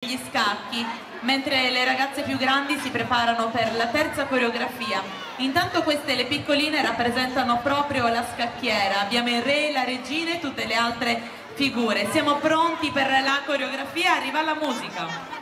gli scacchi, mentre le ragazze più grandi si preparano per la terza coreografia. Intanto queste, le piccoline, rappresentano proprio la scacchiera. Abbiamo il re, la regina e tutte le altre figure. Siamo pronti per la coreografia, arriva la musica.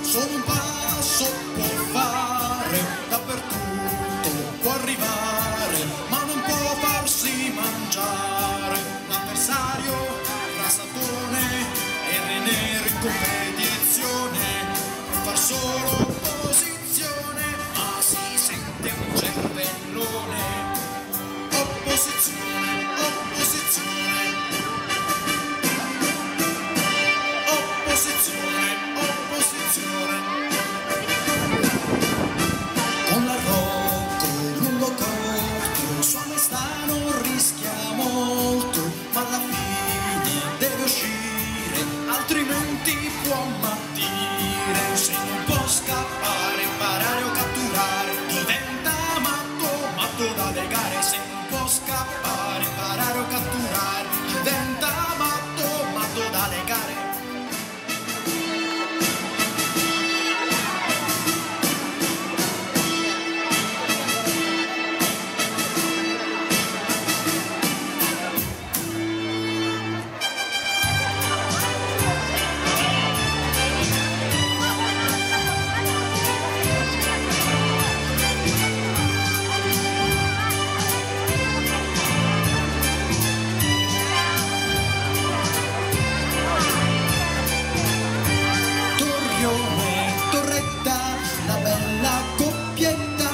Solo un passo può fare, dappertutto può arrivare, ma non può farsi mangiare. L'avversario, rasatone, e nero in competizione, può far solo opposizione, ma si sente un cervellone. Opposizione, opposizione, opposizione. Con l'arrocco lungo corto, sua maestà non rischia molto, ma alla fine deve uscire, altrimenti può mattire. Se non può scappare, imparare o catturare, diventa matto, matto da legare. Se non può scappare, imparare o catturare, diventa matto, matto da legare. Torretta, la bella coppietta,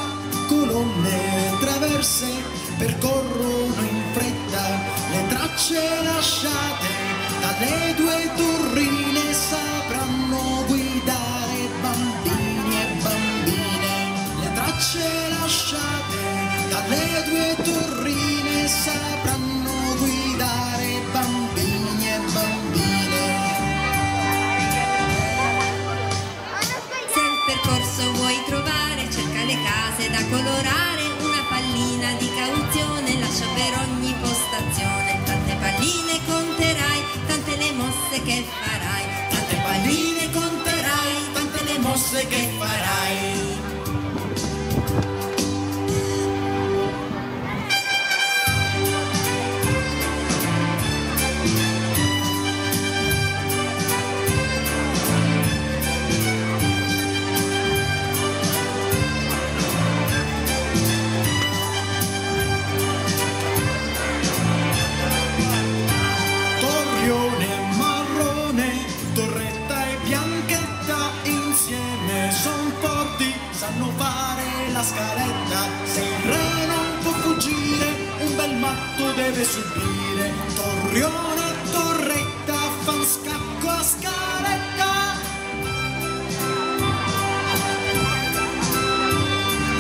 colonne traverse percorrono in fretta le tracce lasciate dalle due torrine. Sapranno guidare bambini e bambine, le tracce lasciate dalle due torrine sapranno guidare bambini e bambine. Percorso vuoi trovare, cerca le case da colorare, una pallina di cauzione lascia per ogni postazione. Tante palline conterai, tante le mosse che farai, Tante palline conterai, tante le mosse che farai. Marrone, torretta e bianchetta insieme son forti, sanno fare la scaletta. Se il re non può fuggire, un bel matto deve subire. Torrione e torretta fan scacco a scaletta.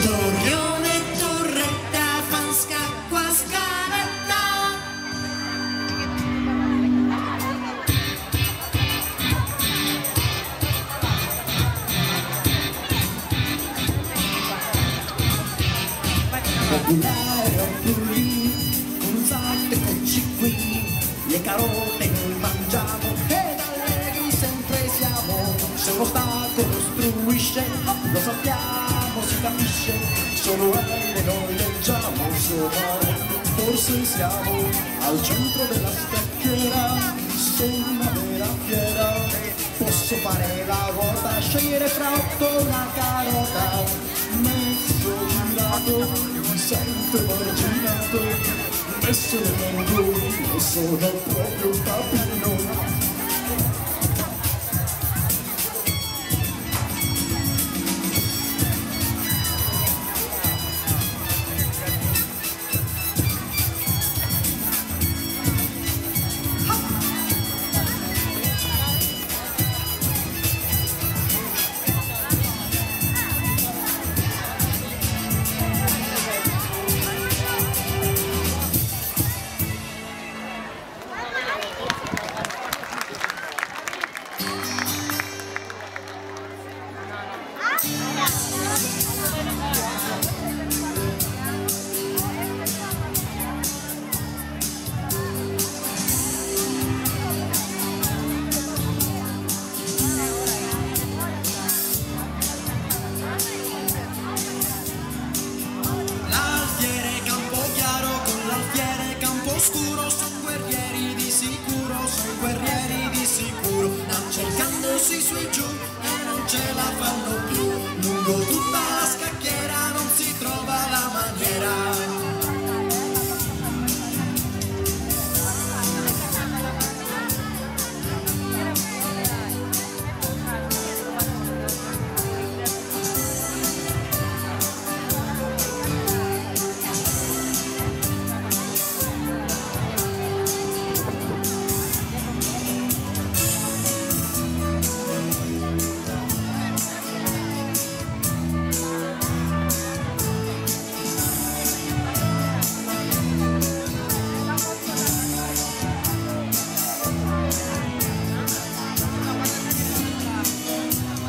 Torrione e torretta fan scacco a scaletta. Popolare lì, con un sacco eccoci qui, le carote noi mangiamo ed allegri sempre siamo. Se un ostacolo ostruisce, lo sappiamo, si capisce, solo noi leggiamo, forse siamo al centro della scacchiera, sono una vera fiera, posso fare la ruota, scegliere fra 8 una carota, messo girato, mi sento marginato, messo nell'angolo, sono proprio un tapino. la fanno più, lungo tutta la scacchiera non si trova la maniera.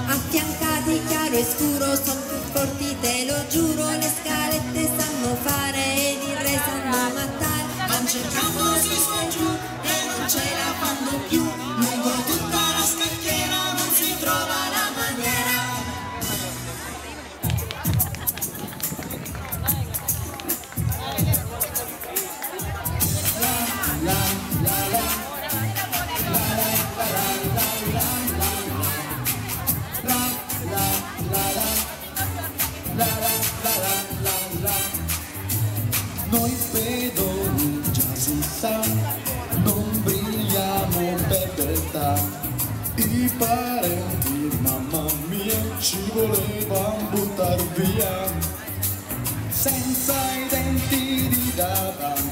Affiancati chiaro e scuro, son più forti te lo giuro, le scalette sanno fare ed il re sanno mattare, Van cercando su e giù e non ce la fanno più, lungo tutta la scacchiera non si trova la maniera. Noi pedoni già si sa, non brilliamo per beltà. I parenti, mamma mia, ci volevano buttar via. Senza i denti di davanti,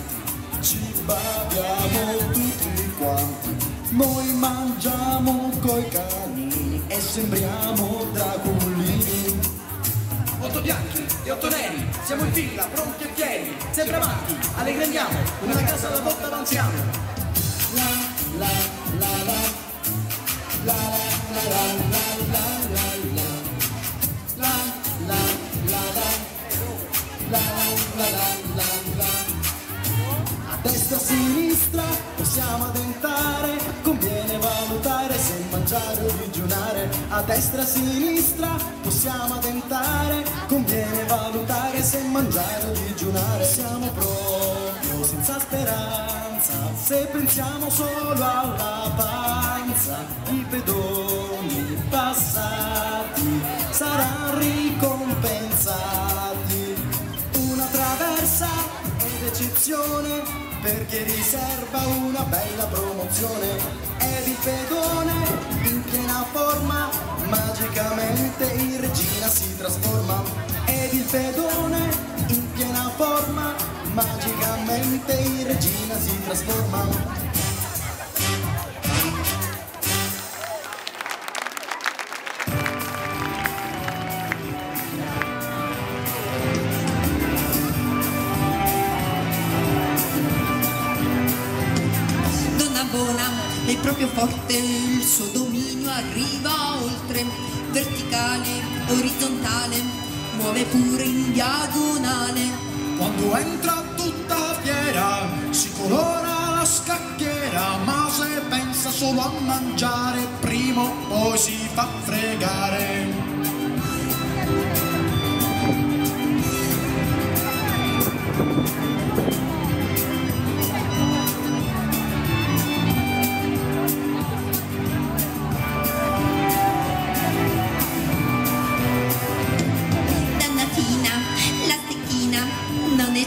ci babiamo tutti quanti. Noi mangiamo coi cani e sembriamo draculini. 8 bianchi e 8 neri, siamo in fila, pronti e fieri, sempre avanti, allegri andiamo, come la casa alla volta avanziamo. La la la la, la la la la la la la, la la la la, la la la la la. A destra, a sinistra possiamo addentare, conviene valutare se mangiare o digiunare. A destra, a sinistra possiamo addentare, conviene valutare se mangiare o digiunare. Siamo proprio senza speranza, se pensiamo solo alla panza. I pedoni passati saranno ricompensati. Una traversa ed eccezione per chi riserva una bella promozione. Ed il pedone in piena forma magicamente in regina si trasforma. Ed il pedone in piena forma magicamente in regina si trasforma. È proprio forte, il suo dominio arriva oltre, verticale, orizzontale, muove pure in diagonale. Quando entra tutta fiera si colora la scacchiera, ma se pensa solo a mangiare prima o poi si fa fregare.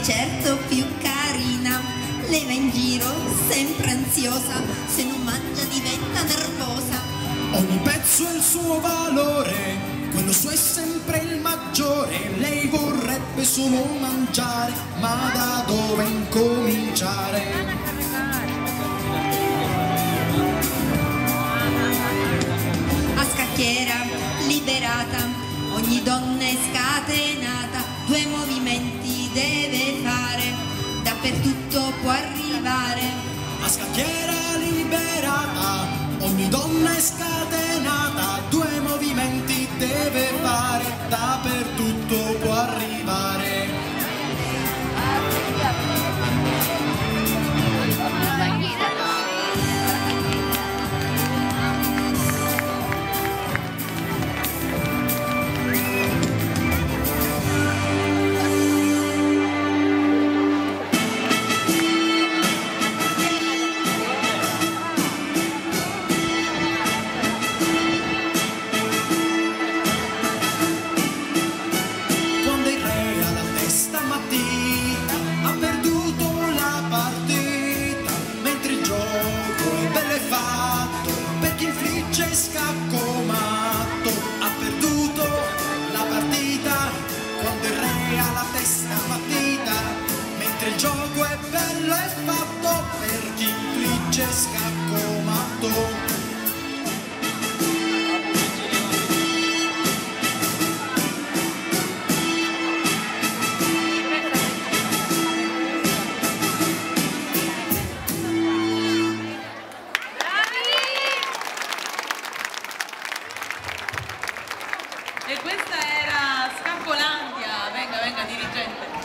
Certo più carina, lei va in giro sempre ansiosa, se non mangia diventa nervosa. Ogni pezzo ha il suo valore, quello suo è sempre il maggiore. Lei vorrebbe solo mangiare, ma da dove incominciare? A scacchiera liberata, ogni donna è scatenata, 2 movimenti deve fare, dappertutto può arrivare. A scacchiera liberata, ogni donna è scatenata, 2 movimenti deve fare, dappertutto può arrivare.